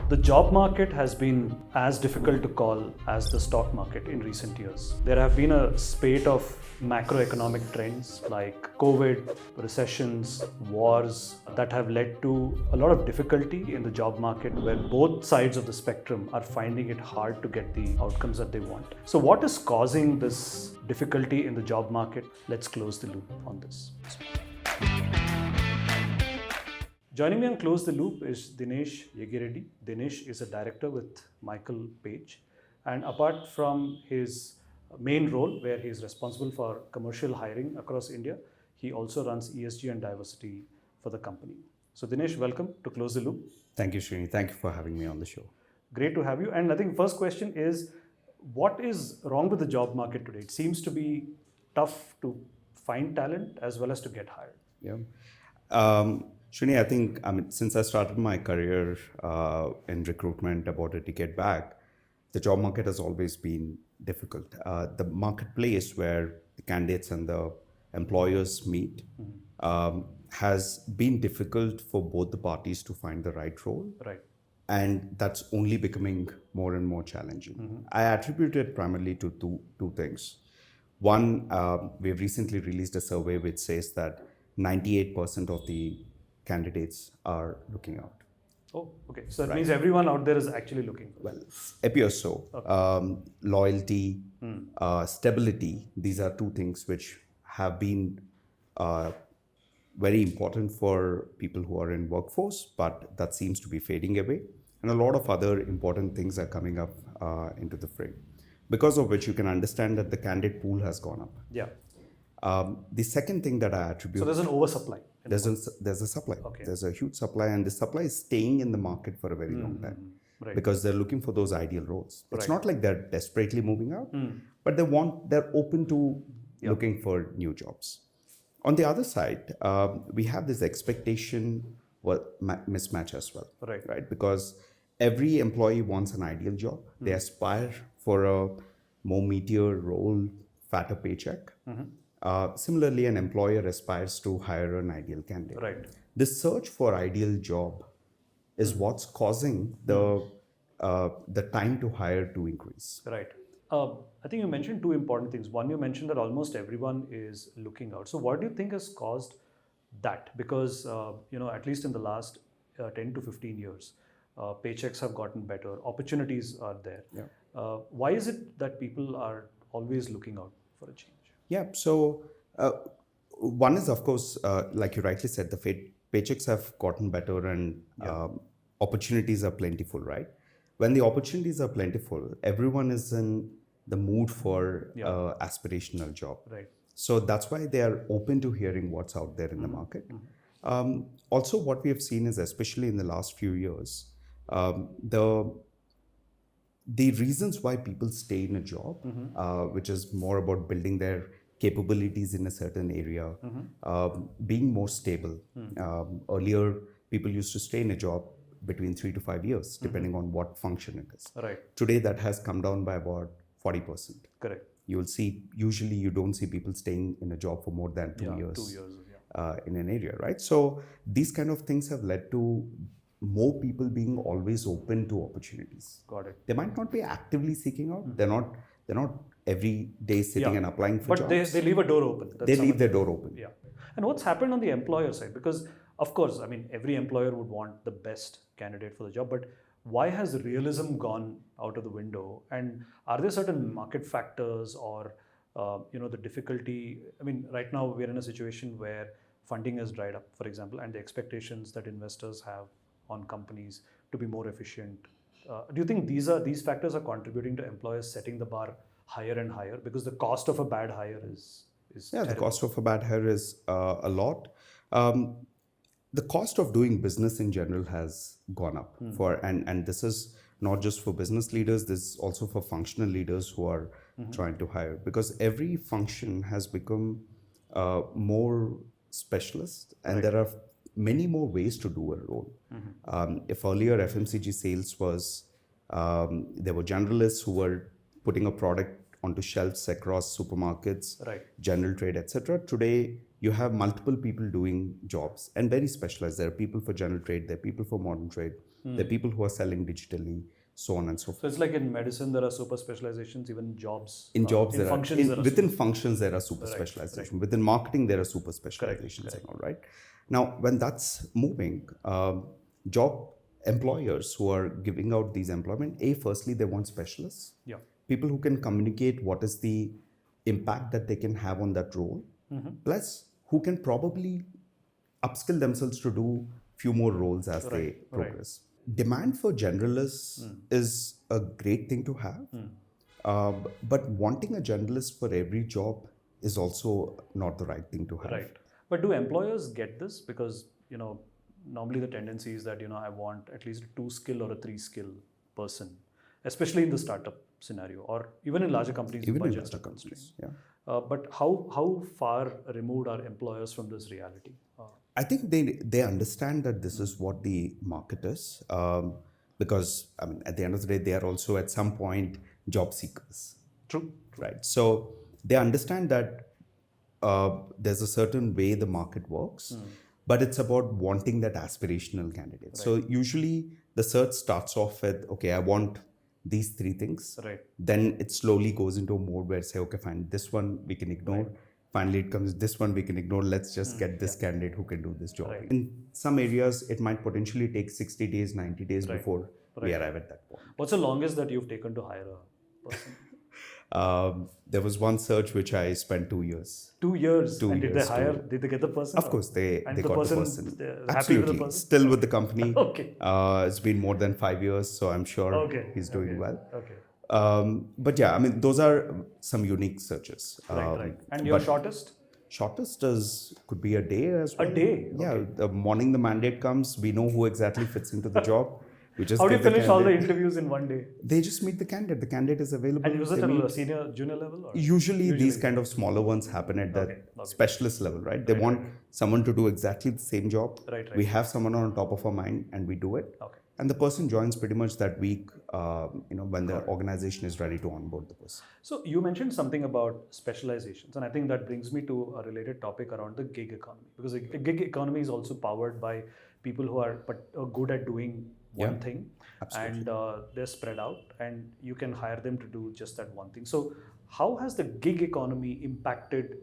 The job market has been as difficult to call as the stock market in recent years. There have been a spate of macroeconomic trends like COVID, recessions, wars that have led to a lot of difficulty in the job market where both sides of the spectrum are finding it hard to get the outcomes that they want. So, what is causing this difficulty in the job market? Let's close the loop on this. Joining me on Close the Loop is Dinesh Yegireddi. Dinesh is a director with Michael Page. And apart from his main role, where he is responsible for commercial hiring across India, he also runs ESG and diversity for the company. So, Dinesh, welcome to Close the Loop. Thank you, Srini. Thank you for having me on the show. Great to have you. And I think first question is, what is wrong with the job market today? It seems to be tough to find talent as well as to get hired. Yeah. Srini, I think since I started my career in recruitment about a decade back, the job market has always been difficult. The marketplace where the candidates and the employers meet has been difficult for both the parties to find the right role. Right. And that's only becoming more and more challenging. I attribute it primarily to two things. One, we've recently released a survey which says that 98% of the candidates are looking out. Oh, okay. So that means everyone out there is actually looking. Well, appears so. Okay. Loyalty, stability, these are two things which have been very important for people who are in workforce, but that seems to be fading away. And a lot of other important things are coming up into the frame, because of which you can understand that the candidate pool has gone up. Yeah. The second thing that I attribute... So there's an oversupply. There's a supply. Okay. There's a huge supply, and the supply is staying in the market for a very long time. Right. Because they're looking for those ideal roles. It's not like they're desperately moving out, but they're open to looking for new jobs. On the other side, we have this expectation mismatch as well. Right? Because every employee wants an ideal job. They aspire for a more meatier role, fatter paycheck. Similarly, an employer aspires to hire an ideal candidate. Right. This search for ideal job is what's causing the time to hire to increase. Right. I think you mentioned two important things. One, you mentioned that almost everyone is looking out. So what do you think has caused that? Because, at least in the last 10 to 15 years, paychecks have gotten better, opportunities are there. Yeah. Why is it that people are always looking out for a change? Yeah, so one is, of course, like you rightly said, the paychecks have gotten better and opportunities are plentiful, right? When the opportunities are plentiful, everyone is in the mood for aspirational job. Right. So that's why they are open to hearing what's out there in the market. Also, what we have seen is, especially in the last few years, the reasons why people stay in a job, which is more about building their capabilities in a certain area, being more stable. Earlier, people used to stay in a job between 3 to 5 years, depending on what function it is. Right. Today, that has come down by about 40%. Correct. You will see, usually you don't see people staying in a job for more than 2 years. 2 years, in an area, right? So these kind of things have led to more people being always open to opportunities. Got it. They might not be actively seeking out. They're not every day sitting and applying for jobs. But they leave a door open. They leave their door open. Yeah. And what's happened on the employer side? Because of course, every employer would want the best candidate for the job, but why has realism gone out of the window? And are there certain market factors or the difficulty? Right now we're in a situation where funding has dried up, for example, and the expectations that investors have on companies to be more efficient. Do you think these factors are contributing to employers setting the bar higher and higher? Because the cost of a bad hire is terrible. The cost of a bad hire is a lot. The cost of doing business in general has gone up and this is not just for business leaders, this is also for functional leaders who are trying to hire, because every function has become more specialist and there are many more ways to do a role. If earlier FMCG sales was, there were generalists who were putting a product onto shelves across supermarkets, general trade, etc. Today, you have multiple people doing jobs and very specialized. There are people for general trade, there are people for modern trade, There are people who are selling digitally, so on and so forth. So it's like in medicine, there are super specializations, even jobs. In jobs, in functions, there are within super. functions there are super specialization. Within marketing, there are super specializations and all, right? Now, when that's moving, job employers who are giving out these employment, firstly, they want specialists. Yeah. People who can communicate what is the impact that they can have on that role, plus who can probably upskill themselves to do few more roles as they progress. Demand for generalists is a great thing to have, but wanting a generalist for every job is also not the right thing to have. Right. But do employers get this? Because, normally the tendency is that, I want at least a 2-skill or a 3-skill person, especially in the startup scenario, or even in larger companies, Even in budgets larger are constrained. companies, yeah. But how far removed are employers from this reality? I think they understand that this is what the market is, because I mean, at the end of the day, they are also at some point job seekers. True. Right. So they understand that there's a certain way the market works, but it's about wanting that aspirational candidate. Right. So usually the search starts off with, okay, I want these 3 things. Right. Then it slowly goes into a mode where say, okay, fine, this one we can ignore. Right. Finally, it comes, this one we can ignore. Let's just get this candidate who can do this job. Right. In some areas, it might potentially take 60 days, 90 days before we arrive at that point. What's the longest that you've taken to hire a person? There was one search which I spent 2 years. 2 years? 2 and years. Did they hire? Did they get the person? Of course, they got the person. Happy Absolutely. with the person? Still with the company. Okay. It's been more than 5 years, so I'm sure he's doing well. Okay. But yeah, I mean, those are some unique searches. Right. And your shortest? Shortest could be a day as well. A day? Yeah. Okay. The morning the mandate comes, we know who exactly fits into the job. We just How do you finish all the interviews in one day? They just meet the candidate. The candidate is available. And was it at a senior, junior level? Or? Usually these kind of smaller ones happen at the specialist level, right? They want someone to do exactly the same job. Right. We have someone on top of our mind and we do it. Okay. And the person joins pretty much that week, when the organization is ready to onboard the person. So you mentioned something about specializations, and I think that brings me to a related topic around the gig economy, because the gig economy is also powered by people who are good at doing one thing. Absolutely. And they're spread out, and you can hire them to do just that one thing. So how has the gig economy impacted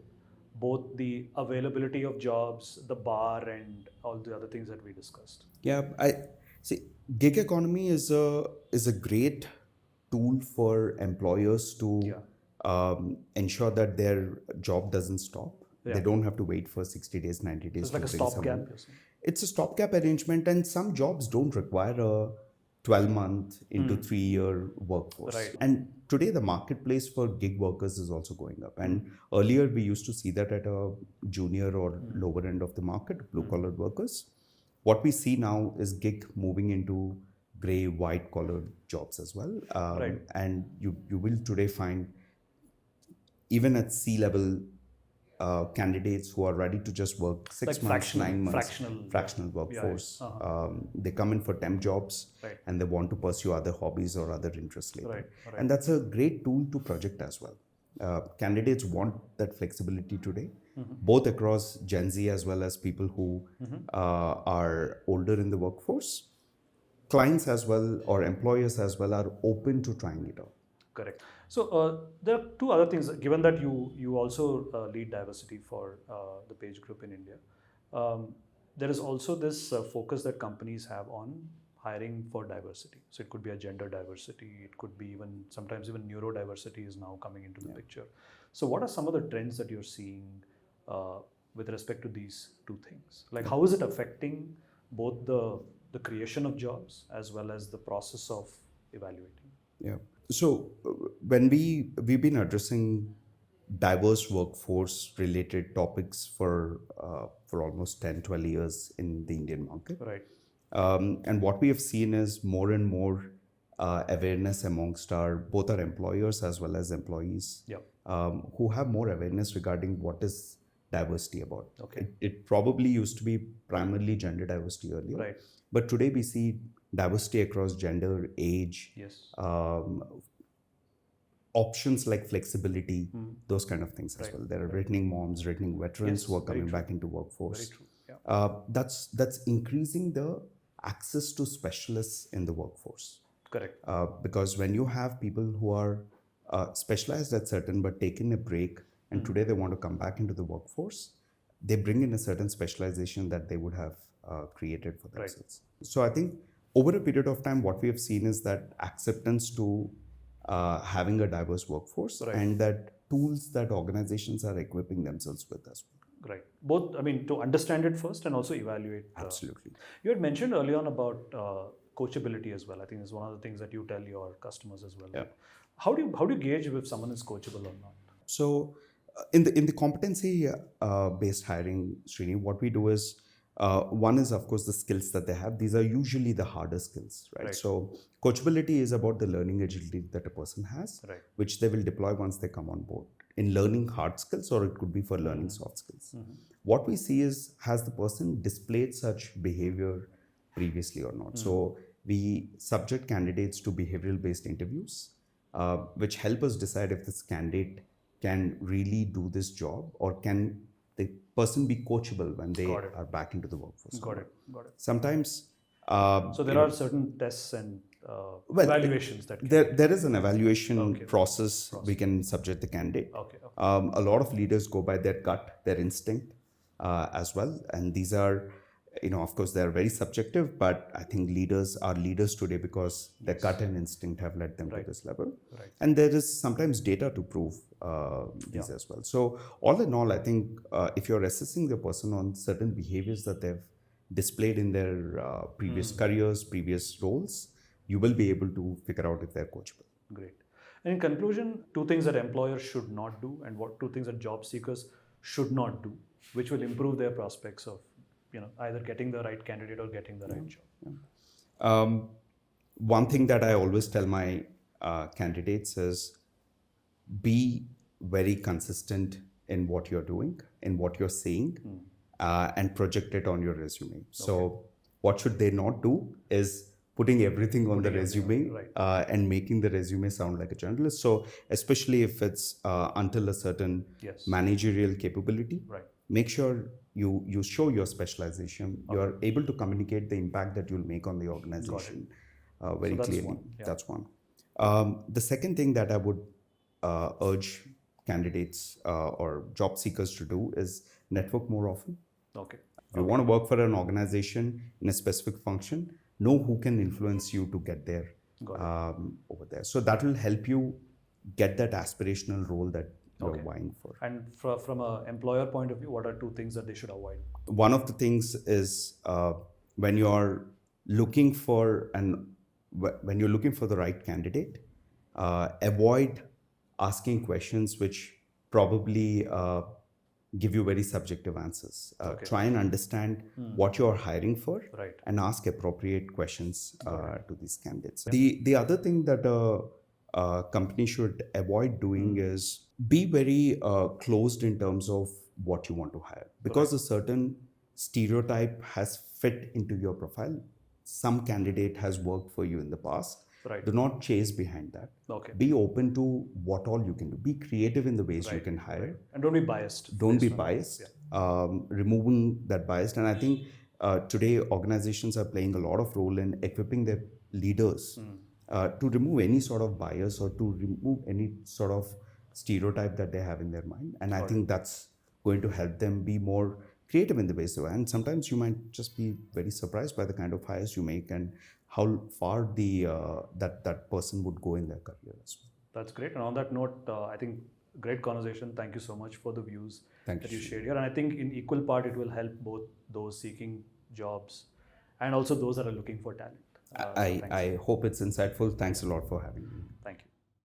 both the availability of jobs, the bar, and all the other things that we discussed? Yeah, I see. Gig economy is a great tool for employers to ensure that their job doesn't stop. They don't have to wait for 60 days, 90 days. So it's like a stopgap. It's a stopgap arrangement, and some jobs don't require a 12-month into 3-year workforce. Right. And today the marketplace for gig workers is also going up. And earlier we used to see that at a junior or lower end of the market, blue-collar workers. What we see now is gig moving into gray, white-collar jobs as well. And you will today find, even at C-level, candidates who are ready to just work 6 months, 9 months, fractional workforce. They come in for temp jobs and they want to pursue other hobbies or other interests later. And that's a great tool to project as well. Candidates want that flexibility today, both across Gen Z as well as people who are older in the workforce. Clients as well, or employers as well, are open to trying it out. Correct. So there are 2 other things. Given that you also lead diversity for the Page Group in India, there is also this focus that companies have on hiring for diversity. So it could be a gender diversity. It could be sometimes even neurodiversity is now coming into the picture. So what are some of the trends that you're seeing with respect to these 2 things? Like how is it affecting both the creation of jobs as well as the process of evaluating? Yeah. So when we've been addressing diverse workforce related topics for almost 10, 12 years in the Indian market. Right. And what we have seen is more and more awareness amongst both our employers as well as employees who have more awareness regarding what is diversity about. Okay. It probably used to be primarily gender diversity earlier. Right. But today we see diversity across gender, age, options like flexibility, those kind of things as well. There are returning moms, returning veterans who are coming back into workforce. Very true. Yeah. That's increasing the access to specialists in the workforce. Correct. Because when you have people who are specialized at certain but taking a break and today they want to come back into the workforce, they bring in a certain specialization that they would have created for themselves. So I think over a period of time, what we have seen is that acceptance to having a diverse workforce and that tools that organizations are equipping themselves with as well. Right. Both, I mean, to understand it first and also evaluate. Absolutely. You had mentioned early on about coachability as well. I think it's one of the things that you tell your customers as well. Yeah. How do you gauge if someone is coachable or not? So in the competency based hiring, Srini, what we do is one is of course the skills that they have. These are usually the harder skills, right? So coachability is about the learning agility that a person has, which they will deploy once they come on board in learning hard skills, or it could be for learning soft skills. What we see is, has the person displayed such behavior previously or not? So we subject candidates to behavioral based interviews, which help us decide if this candidate can really do this job, or can the person be coachable when they are back into the workforce. Got it. Sometimes so there are certain tests and evaluations that there is an evaluation process we can subject the candidate. A lot of leaders go by their gut, their instinct as well, and these are, of course, they are very subjective, but I think leaders are leaders today because their gut and instinct have led them to this level. And there is sometimes data to prove these as well. So all in all, I think if you're assessing the person on certain behaviors that they've displayed in their previous careers, previous roles, you will be able to figure out if they're coachable. Great. And in conclusion, two things that employers should not do and what two things that job seekers should not do, which will improve their prospects of either getting the right candidate or getting the right job. One thing that I always tell my candidates is be very consistent in what you're doing, in what you're saying, and project it on your resume. So what should they not do is putting everything on the resume and making the resume sound like a journalist. So especially if it's until a certain managerial capability, make sure you show your specialization. You're able to communicate the impact that you'll make on the organization very clearly. That's one. The second thing that I would urge candidates or job seekers to do is network more often. If you want to work for an organization in a specific function, know who can influence you to get there over there. So that will help you get that aspirational role that you're vying for. And from an employer point of view, what are two things that they should avoid? One of the things is when you're looking for the right candidate, avoid asking questions which probably give you very subjective answers. Try and understand what you're hiring for and ask appropriate questions to these candidates. The other thing that a company should avoid doing is be very closed in terms of what you want to hire, because a certain stereotype has fit into your profile. Some candidate has worked for you in the past. Do not chase behind that. Be open to what all you can do. Be creative in the ways you can hire. And don't be biased. Don't be biased. Removing that bias. And I think today organizations are playing a lot of role in equipping their leaders to remove any sort of bias or to remove any sort of stereotype that they have in their mind. And I think that's going to help them be more creative in the ways they are. And sometimes you might just be very surprised by the kind of hires you make and how far that person would go in their career as well. That's great. And on that note, I think great conversation. Thank you so much for the views that you shared here. And I think in equal part, it will help both those seeking jobs and also those that are looking for talent. I hope it's insightful. Thanks a lot for having me. Thank you.